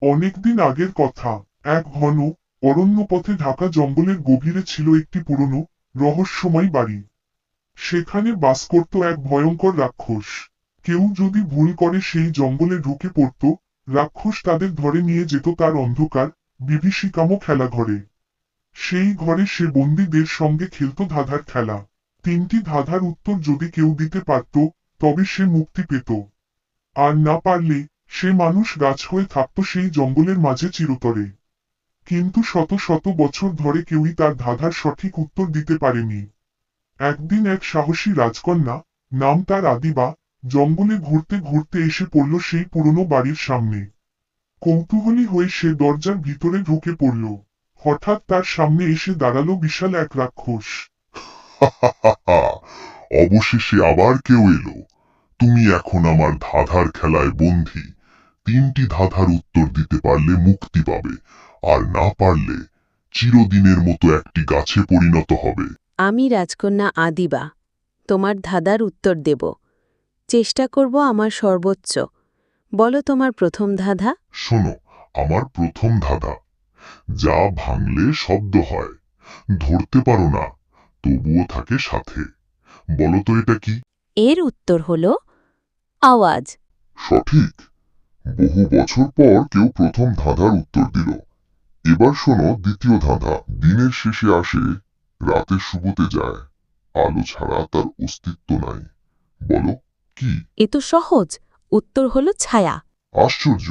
অনেকদিন আগের কথা। এক ঘন অরণ্যপথে ঢাকা জঙ্গলের গভীরে ছিল একটি পুরনো রহস্যময় বাড়ি। সেখানে বাস করত এক ভয়ঙ্কর রাক্ষস। কেউ যদি ভুল করে সেই জঙ্গলে ঢুকে পড়ত, রাক্ষস তাদের ধরে নিয়ে যেত তার অন্ধকার বিভীষিকামো খেলা ঘরে। সেই ঘরে সে বন্দীদের সঙ্গে খেলত ধাঁধার খেলা। তিনটি ধাঁধার উত্তর যদি কেউ দিতে পারত, তবে সে মুক্তি পেত। আর না পারলে সে মানুষ গাছ হয়ে থাকত সেই জঙ্গলের মাঝে চিরতরে। কিন্তু শত শত বছর ধরে কেউই তার ধাঁধার সঠিক উত্তর দিতে পারেনি। একদিন এক সাহসী রাজকন্যা, নাম তার আদিবা, জঙ্গলে ঘুরতে ঘুরতে এসে পড়ল সেই পুরনো বাড়ির সামনে। কৌতূহলী হয়ে সে দরজার ভিতরে ঢুকে পড়ল। হঠাৎ তার সামনে এসে দাঁড়ালো বিশাল এক রাক্ষস। অবশেষে আবার কেউ এলো। তুমি এখন আমার ধাঁধার খেলায় বন্দী। তিনটি ধাঁধার উত্তর দিতে পারলে মুক্তি পাবে, আর না পারলে চিরদিনের মতো একটি গাছে পরিণত হবে। আমি রাজকন্যা আদিবা, তোমার ধাঁধার উত্তর দেব। চেষ্টা করব আমার সর্বোচ্চ। বলো তোমার প্রথম ধাঁধা। শোনো, আমার প্রথম ধাঁধা। যা ভাঙলে শব্দ হয়, ধরতে পারো না, তবুও থাকে সাথে। বলো তো এটা কি? এর উত্তর হল আওয়াজ। সঠিক। বহু বছর পর কেউ প্রথম ধাঁধার উত্তর দিল। এবার শোনো দ্বিতীয় ধাঁধা। দিনের শেষে আসে, রাতে শুভতে যায়, আলো ছাড়া তার অস্তিত্ব নাই। বলো কি? এ তো সহজ। উত্তর হল ছায়া। আশ্চর্য,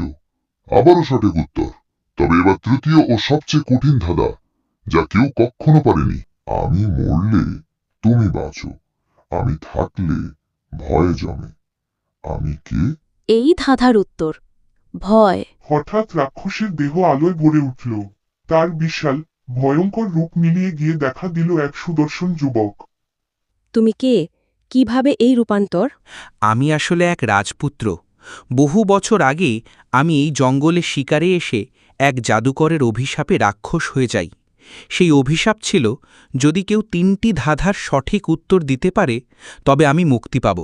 আবারও সঠিক উত্তর। তবে এবার তৃতীয় ও সবচেয়ে কঠিন ধাঁধা, যা কেউ কখনো পারেনি। আমি মরলে তুমি বাঁচো, আমি থাকলে ভয়ে জমে। আমি কে? এই ধাঁধার উত্তর ভয়। হঠাৎ রাক্ষসের দেহ আলোয় ভরে উঠল। তার বিশাল ভয়ঙ্কর রূপ মিলিয়ে গিয়ে দেখা দিল এক সুদর্শন যুবক। তুমি কে? কিভাবে এই রূপান্তর? আমি আসলে এক রাজপুত্র। বহু বছর আগে আমি এই জঙ্গলে শিকারে এসে এক জাদুকরের অভিশাপে রাক্ষস হয়ে যাই। সেই অভিশাপ ছিল, যদি কেউ তিনটি ধাঁধার সঠিক উত্তর দিতে পারে, তবে আমি মুক্তি পাব।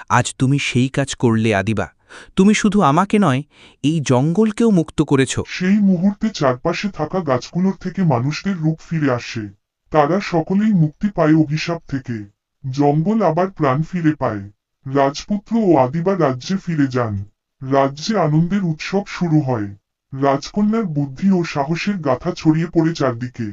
আজ তুমি সেই কাজ করলে আদিবা। তুমি শুধু আমাকে নয়, এই জঙ্গলকেও মুক্ত করেছ। সেই মুহূর্তে চারপাশে থাকা গাছগুলোর থেকে মানুষদের রূপ ফিরে আসে। তারা সকলেই মুক্তি পায় অভিশাপ থেকে। জঙ্গল আবার প্রাণ ফিরে পায়। রাজপুত্র ও আদিবা রাজ্যে ফিরে যান। রাজ্যে আনন্দের উৎসব শুরু হয়। রাজকন্যার বুদ্ধি ও সাহসের গাথা ছড়িয়ে পড়ে চারদিকে।